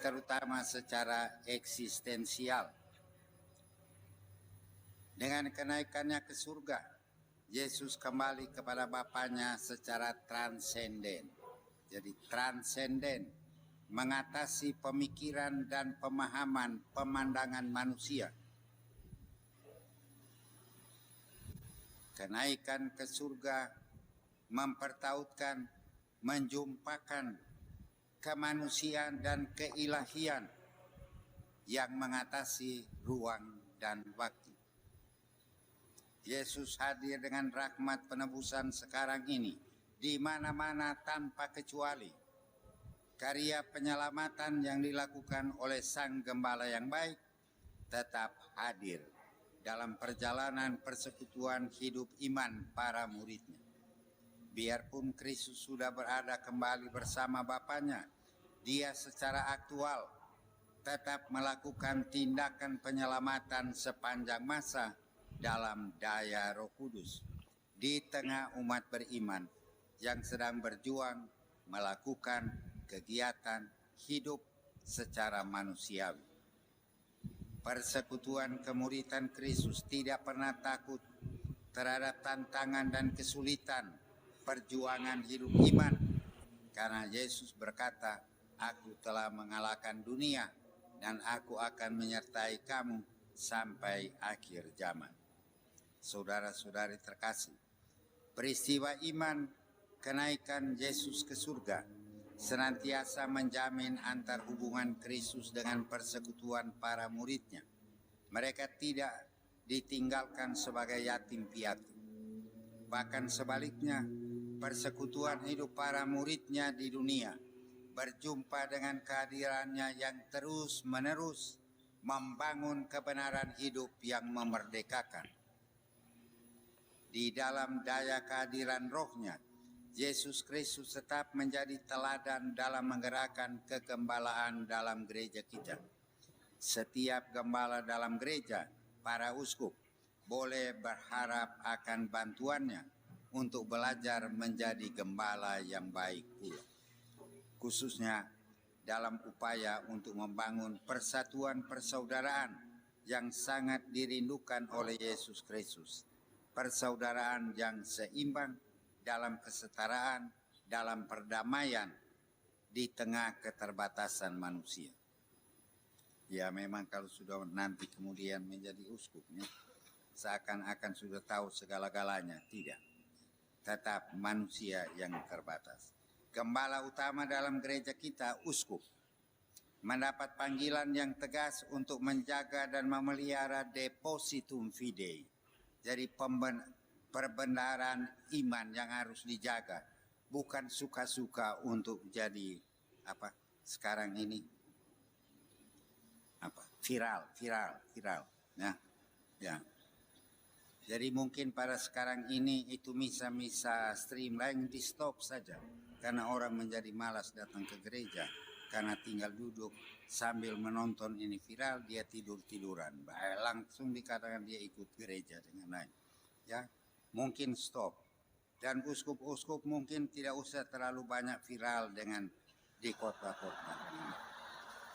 terutama secara eksistensial. Dengan kenaikannya ke surga, Yesus kembali kepada Bapanya secara transenden. Jadi transenden, mengatasi pemikiran dan pemahaman pemandangan manusia. Kenaikan ke surga mempertautkan, menjumpakan kemanusiaan dan keilahian yang mengatasi ruang dan waktu. Yesus hadir dengan rahmat penebusan sekarang ini di mana-mana tanpa kecuali. Karya penyelamatan yang dilakukan oleh Sang Gembala yang baik tetap hadir dalam perjalanan persekutuan hidup iman para muridnya. Biarpun Kristus sudah berada kembali bersama Bapanya, Dia secara aktual tetap melakukan tindakan penyelamatan sepanjang masa dalam daya Roh Kudus di tengah umat beriman yang sedang berjuang melakukan kegiatan hidup secara manusiawi. Persekutuan kemuridan Kristus tidak pernah takut terhadap tantangan dan kesulitan perjuangan hidup iman, karena Yesus berkata, "Aku telah mengalahkan dunia dan aku akan menyertai kamu sampai akhir zaman." Saudara-saudari terkasih, peristiwa iman kenaikan Yesus ke surga senantiasa menjamin antar hubungan Kristus dengan persekutuan para muridnya. Mereka tidak ditinggalkan sebagai yatim piatu. Bahkan sebaliknya, persekutuan hidup para muridnya di dunia berjumpa dengan kehadirannya yang terus-menerus membangun kebenaran hidup yang memerdekakan. Di dalam daya kehadiran Roh-Nya, Yesus Kristus tetap menjadi teladan dalam menggerakkan kegembalaan dalam gereja kita. Setiap gembala dalam gereja, para uskup, boleh berharap akan bantuannya untuk belajar menjadi gembala yang baik pula. Khususnya dalam upaya untuk membangun persatuan persaudaraan yang sangat dirindukan oleh Yesus Kristus. Persaudaraan yang seimbang dalam kesetaraan, dalam perdamaian di tengah keterbatasan manusia. Ya memang kalau sudah nanti kemudian menjadi uskupnya, seakan-akan sudah tahu segala-galanya. Tidak. Tetap manusia yang terbatas. Gembala utama dalam gereja kita, uskup, mendapat panggilan yang tegas untuk menjaga dan memelihara depositum fidei. Jadi perbendaharaan iman yang harus dijaga, bukan suka-suka untuk jadi sekarang ini viral, ya. Jadi mungkin pada sekarang ini itu misa-misa streamline di stop saja, karena orang menjadi malas datang ke gereja karena tinggal duduk sambil menonton ini viral, dia tidur-tiduran. Langsung dikatakan dia ikut gereja dengan lain. Ya, mungkin stop. Dan uskup-uskup mungkin tidak usah terlalu banyak viral dengan di kota-kota.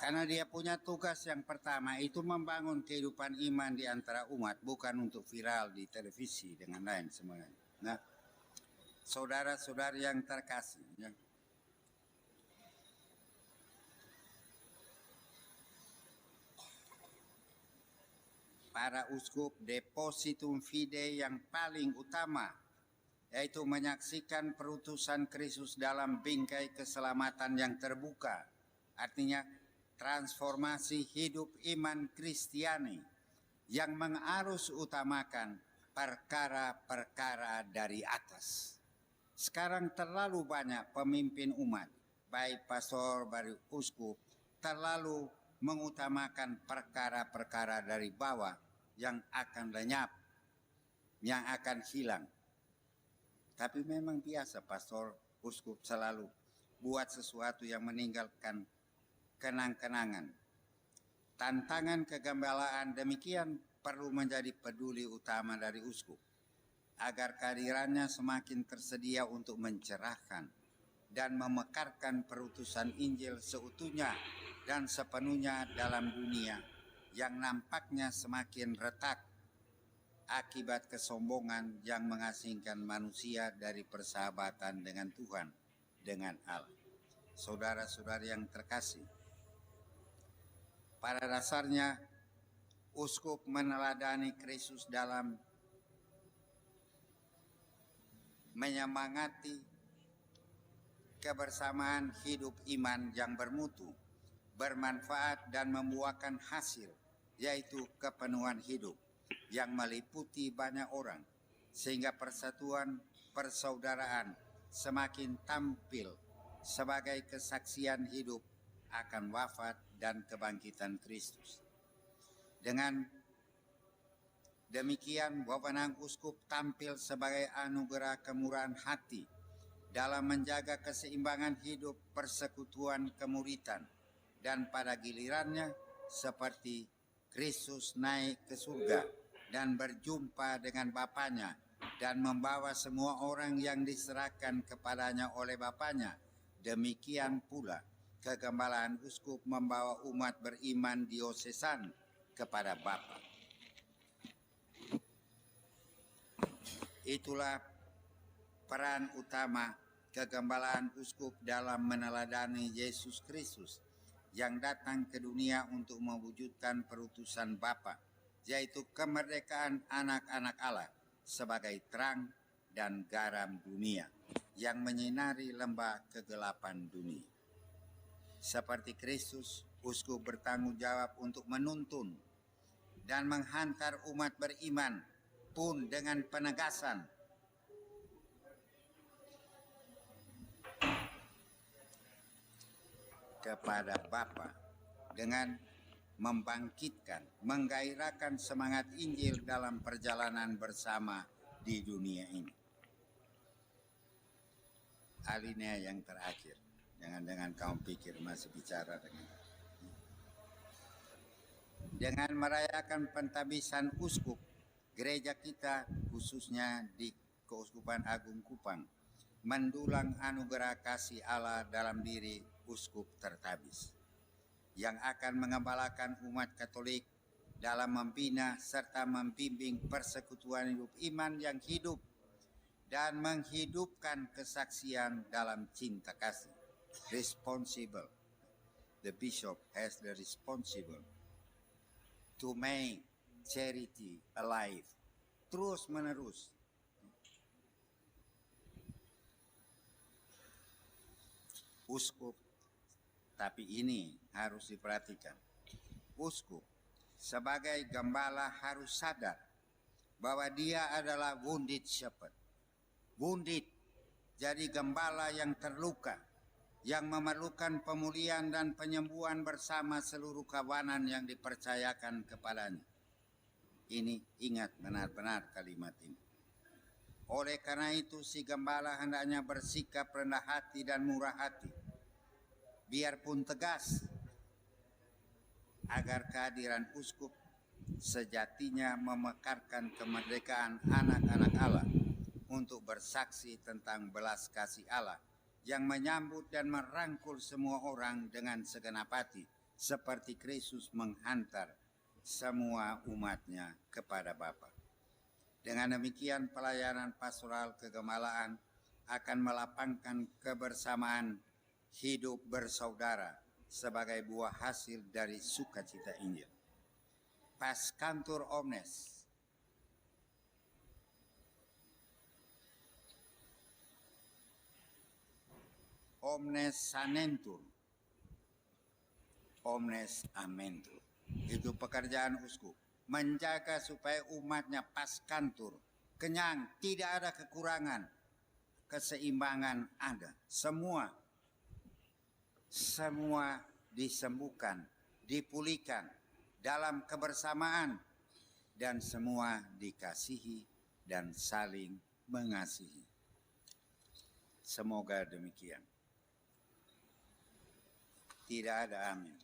Karena dia punya tugas yang pertama itu membangun kehidupan iman di antara umat, bukan untuk viral di televisi dengan lain semuanya. Nah, saudara-saudari yang terkasih, ya. Para uskup depositum fidei yang paling utama yaitu menyaksikan perutusan Kristus dalam bingkai keselamatan yang terbuka. Artinya transformasi hidup iman Kristiani yang mengarus utamakan perkara-perkara dari atas. Sekarang terlalu banyak pemimpin umat, baik pastor, baik uskup, terlalu mengutamakan perkara-perkara dari bawah yang akan lenyap, yang akan hilang. Tapi memang biasa pastor, uskup selalu buat sesuatu yang meninggalkan kenang-kenangan. Tantangan kegembalaan demikian perlu menjadi peduli utama dari uskup, agar kehadirannya semakin tersedia untuk mencerahkan, dan memekarkan perutusan Injil seutuhnya dan sepenuhnya dalam dunia yang nampaknya semakin retak akibat kesombongan yang mengasingkan manusia dari persahabatan dengan Tuhan, dengan Allah. Saudara-saudari yang terkasih, pada dasarnya uskup meneladani Kristus dalam menyemangati kebersamaan hidup iman yang bermutu, bermanfaat dan membuahkan hasil, yaitu kepenuhan hidup yang meliputi banyak orang, sehingga persatuan persaudaraan semakin tampil sebagai kesaksian hidup akan wafat dan kebangkitan Kristus. Dengan demikian, wewenang uskup tampil sebagai anugerah kemurahan hati dalam menjaga keseimbangan hidup persekutuan kemuritan, dan pada gilirannya seperti Kristus naik ke surga dan berjumpa dengan Bapanya dan membawa semua orang yang diserahkan kepadanya oleh Bapanya, demikian pula kegembalaan uskup membawa umat beriman diosesan kepada Bapa. Itulah peran utama kegembalaan uskup dalam meneladani Yesus Kristus yang datang ke dunia untuk mewujudkan perutusan Bapa, yaitu kemerdekaan anak-anak Allah sebagai terang dan garam dunia yang menyinari lembah kegelapan dunia. Seperti Kristus, uskup bertanggung jawab untuk menuntun dan menghantar umat beriman pun dengan penegasan kepada Bapa dengan membangkitkan, menggairahkan semangat Injil dalam perjalanan bersama di dunia ini. Alinea yang terakhir, jangan kamu pikir masih bicara dengan merayakan pentabisan uskup, gereja kita khususnya di Keuskupan Agung Kupang mendulang anugerah kasih Allah dalam diri uskup tertabis yang akan mengembalakan umat Katolik dalam membina serta membimbing persekutuan hidup iman yang hidup dan menghidupkan kesaksian dalam cinta kasih. Responsible. The bishop has the responsible to make charity alive. Terus menerus. Uskup, tapi ini harus diperhatikan. Uskup sebagai gembala harus sadar bahwa dia adalah wounded shepherd. Wounded, jadi gembala yang terluka, yang memerlukan pemulihan dan penyembuhan bersama seluruh kawanan yang dipercayakan kepadanya. Ini ingat benar-benar kalimat ini. Oleh karena itu si gembala hendaknya bersikap rendah hati dan murah hati, biarpun tegas, agar kehadiran uskup sejatinya memekarkan kemerdekaan anak-anak Allah untuk bersaksi tentang belas kasih Allah yang menyambut dan merangkul semua orang dengan segenap hati, seperti Kristus menghantar semua umatnya kepada Bapa. Dengan demikian pelayanan pastoral kegembalaan akan melapangkan kebersamaan hidup bersaudara sebagai buah hasil dari sukacita Injil. Pascantur omnes. Omnes sanentur. Omnes amentur. Itu pekerjaan uskup. Menjaga supaya umatnya pascantur, kenyang, tidak ada kekurangan, keseimbangan ada. Semua disembuhkan, dipulihkan dalam kebersamaan, dan semua dikasihi dan saling mengasihi. Semoga demikian. Tidak ada amin.